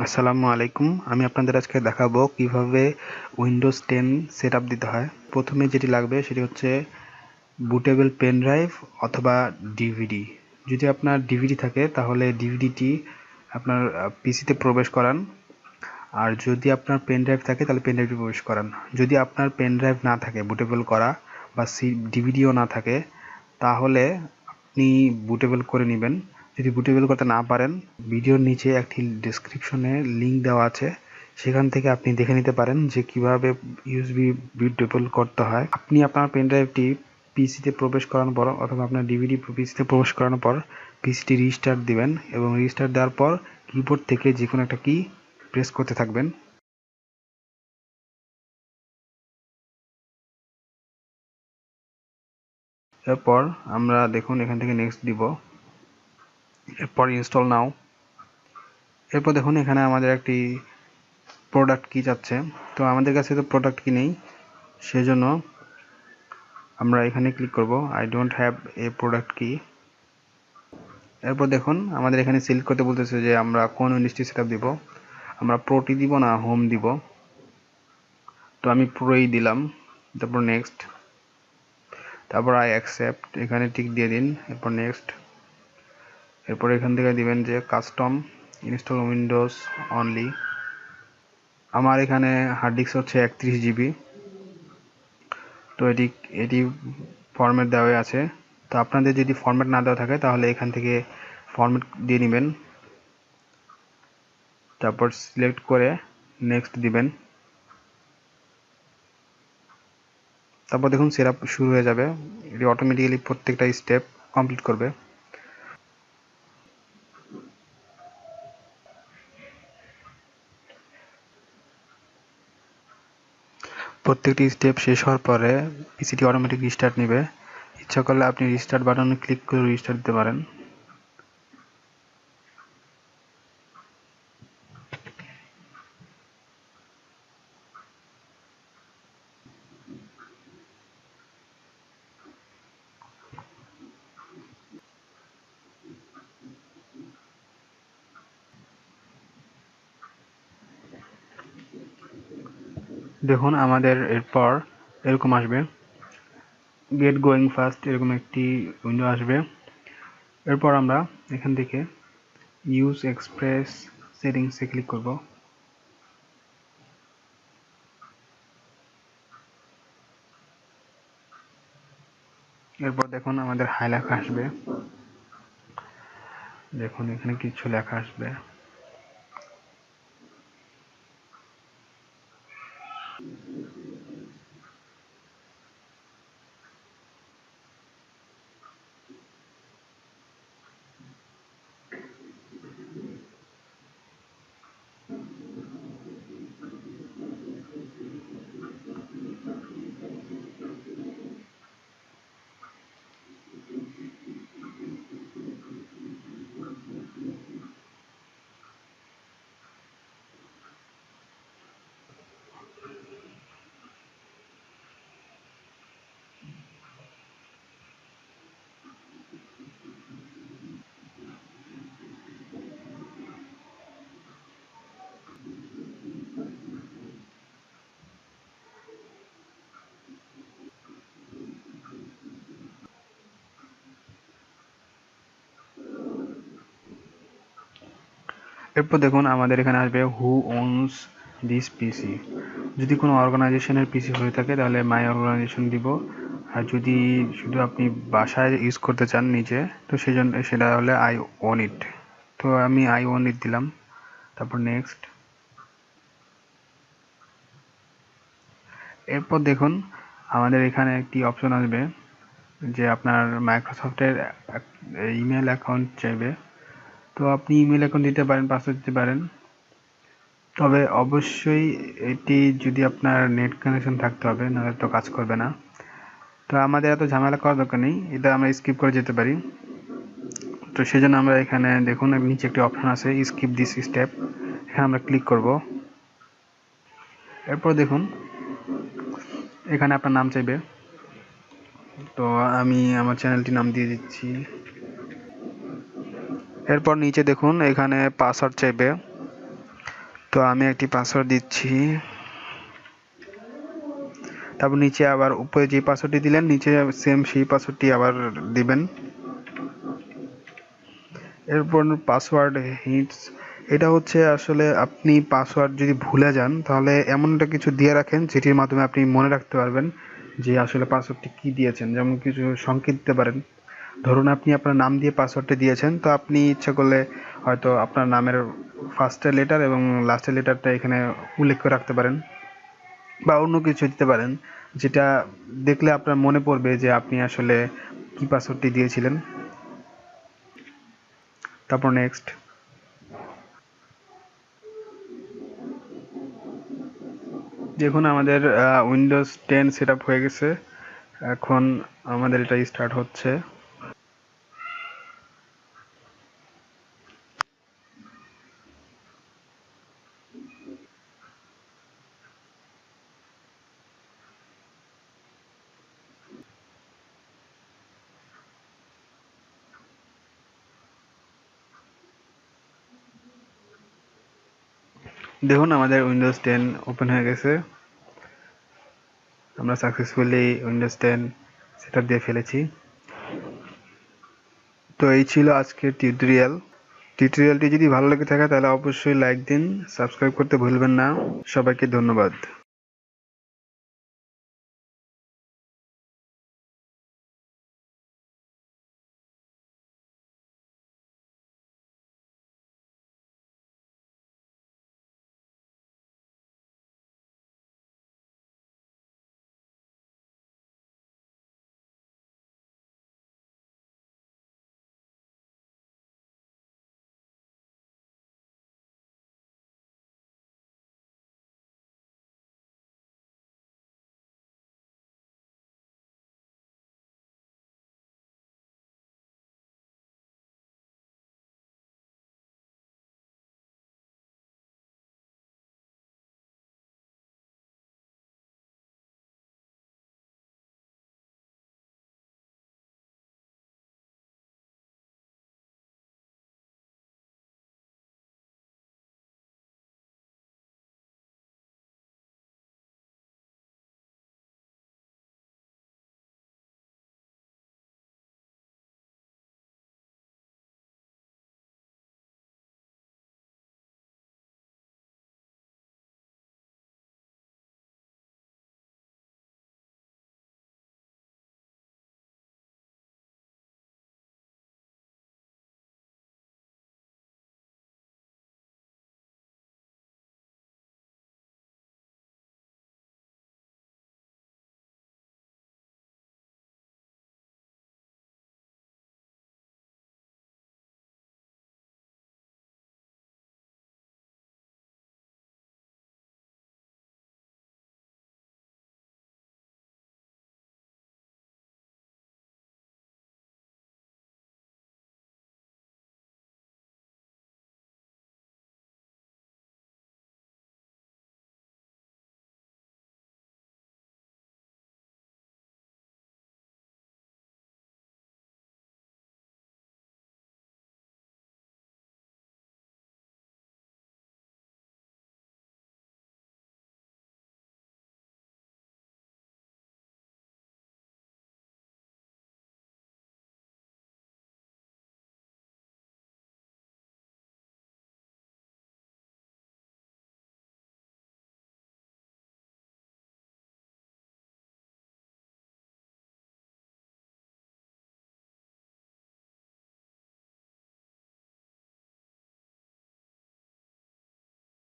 আসসালামু আলাইকুম। আমি আপনাদের আজকে দেখাবো কিভাবে উইন্ডোজ 10 সেটআপ দিতে হয়। প্রথমে যেটি লাগবে সেটি হচ্ছে বুটেবল পেন ড্রাইভ অথবা ডিভিডি। যদি আপনার ডিভিডি থাকে তাহলে ডিভিডিটি আপনার পিসিতে প্রবেশ করান, আর যদি আপনার পেন ড্রাইভ থাকে তাহলে পেন ড্রাইভটি প্রবেশ করান। যদি আপনার পেন ড্রাইভ না থাকে বুটেবল করা বা ডিভিডিও না থাকে তাহলে আপনি বুটেবল করে নেবেন। যদি বুটেবল করতে না পারেন, ভিডিওর নিচে একটি ডেসক্রিপশনে লিঙ্ক দেওয়া আছে, সেখান থেকে আপনি দেখে নিতে পারেন যে কিভাবে ইউএসবি বুটেবল করতে হয়। আপনি আপনার পেন ড্রাইভটি পিসিতে প্রবেশ করানোর পর অথবা আপনার ডিভিডি পিসিতে প্রবেশ করানোর পর পিসিটি রিস্টার্ট দিবেন এবং রিস্টার্ট দেওয়ার পর কিবোর্ড থেকে যে কোনো একটা কি প্রেস করতে থাকবেন। এরপর আমরা দেখুন এখান থেকে নেক্সট দিব, এরপর ইনস্টল নাও। এরপর দেখুন এখানে আমাদের একটি প্রোডাক্ট কি যাচ্ছে, তো আমাদের কাছে তো প্রোডাক্ট কি নেই, সেজন্য আমরা এখানে ক্লিক করব I don't have a product কি। এরপর দেখুন আমাদের এখানে সিলেক্ট করতে বলতেছে যে আমরা কোন উইন্ডোজটি সেটআপ দিব, আমরা প্রোটি দিব না হোম দিব। তো আমি প্রোই দিলাম, তারপর নেক্সট, তারপর আই অ্যাকসেপ্ট, এখানে টিক দিয়ে দিন, এরপর নেক্সট। এরপর এখান থেকে দিবেন যে কাস্টম ইনস্টল উইন্ডোজ অনলি। আমার এখানে হার্ড ডিস্ক হচ্ছে 31 জিবি, তো এটি ফরম্যাট দেওয়া আছে। তো আপনাদের যদি ফরম্যাট না দেওয়া থাকে তাহলে এখান থেকে ফরম্যাট দিয়ে নেবেন, তারপর সিলেক্ট করে নেক্সট দিবেন। তারপর দেখুন সেটআপ শুরু হয়ে যাবে, এটি অটোমেটিক্যালি প্রত্যেকটা স্টেপ কমপ্লিট করবে। প্রত্যেকটি স্টেপ শেষ হওয়ার পরে পিসিটি অটোমেটিক রিস্টার্ট নেবে। ইচ্ছা করলে আপনি রিস্টার্ট বাটনে ক্লিক করে রিস্টার্ট দিতে পারেন। দেখুন আমাদের এরপর এরকম আসবে, গেট গোয়িং ফাস্ট, এরকম একটি উইন্ডো আসবে। এরপর আমরা এখান থেকে ইউজ এক্সপ্রেস সেটিংসে ক্লিক করব। এরপর দেখুন আমাদের হাই লেখা আসবে, দেখুন এখানে কিছু লেখা আসবে। এরপর দেখুন আমাদের এখানে আসবে হু ওনস দিস পিসি। যদি কোনো অর্গানাইজেশনের পিসি হয়ে থাকে তাহলে মাই অর্গানাইজেশন দিব, আর যদি শুধু আপনি বাসায় ইউজ করতে চান নিজে, তো সেই জন্য সেটা হলে আই ওন ইট। তো আমি আই ওন ইট দিলাম, তারপর নেক্সট। এরপর দেখুন আমাদের এখানে একটি অপশন আসবে যে আপনার মাইক্রোসফটের ইমেল অ্যাকাউন্ট চাইবে। তো আপনি ইমেল অ্যাকাউন্ট দিতে পারেন, পাসওয়ার্ড দিতে পারেন, তবে অবশ্যই এটি যদি আপনার নেট কানেকশন থাকতে হবে, নাহলে তো কাজ করবে না। তো আমাদের এত ঝামেলা করার দরকার নেই, এটা আমরা স্কিপ করে যেতে পারি। তো সেই জন্য আমরা এখানে দেখুন নিচে একটি অপশন আছে স্কিপ দিস স্টেপ, এখানে আমরা ক্লিক করব। এরপর দেখুন এখানে আপনার নাম চাইবে, তো আমি আমার চ্যানেলটির নাম দিয়ে দিচ্ছি। এরপর নিচে দেখুন এখানে পাসওয়ার্ড চাইবে, তো আমি একটি পাসওয়ার্ড দিচ্ছি, তারপর নিচে আবার উপরে যে পাসওয়ার্ডটি দিলেন নিচে সেম সেই পাসওয়ার্ডটি আবার দিবেন। এরপর পাসওয়ার্ড হিটস, এটা হচ্ছে আসলে আপনি পাসওয়ার্ড যদি ভুলে যান তাহলে এমন একটা কিছু দিয়ে রাখেন যেটির মাধ্যমে আপনি মনে রাখতে পারবেন যে আসলে পাসওয়ার্ডটি কী দিয়েছেন। যেমন কিছু সংকেত দিতে পারেন, ধরুন আপনি আপনার নাম দিয়ে পাসওয়ার্ডটি দিয়েছেন, তো আপনি ইচ্ছা করলে হয়তো আপনার নামের ফার্স্টের লেটার এবং লাস্টের লেটারটা এখানে উল্লেখ করে রাখতে পারেন, বা অন্য কিছু দিতে পারেন যেটা দেখলে আপনার মনে পড়বে যে আপনি আসলে কী পাসওয়ার্ডটি দিয়েছিলেন। তারপর নেক্সট। দেখুন আমাদের উইন্ডোজ 10 সেট আপ হয়ে গেছে, এখন আমাদের এটা স্টার্ট হচ্ছে। দেখুন আমাদের উইন্ডোজ 10 ওপেন হয়ে গেছে, আমরা সাকসেসফুলি উইন্ডোজ 10 সেট আপ দিয়ে ফেলেছি। তো এই ছিল আজকের টিউটোরিয়ালটি যদি ভালো লেগে থাকে তাহলে অবশ্যই লাইক দিন, সাবস্ক্রাইব করতে ভুলবেন না। সবাইকে ধন্যবাদ।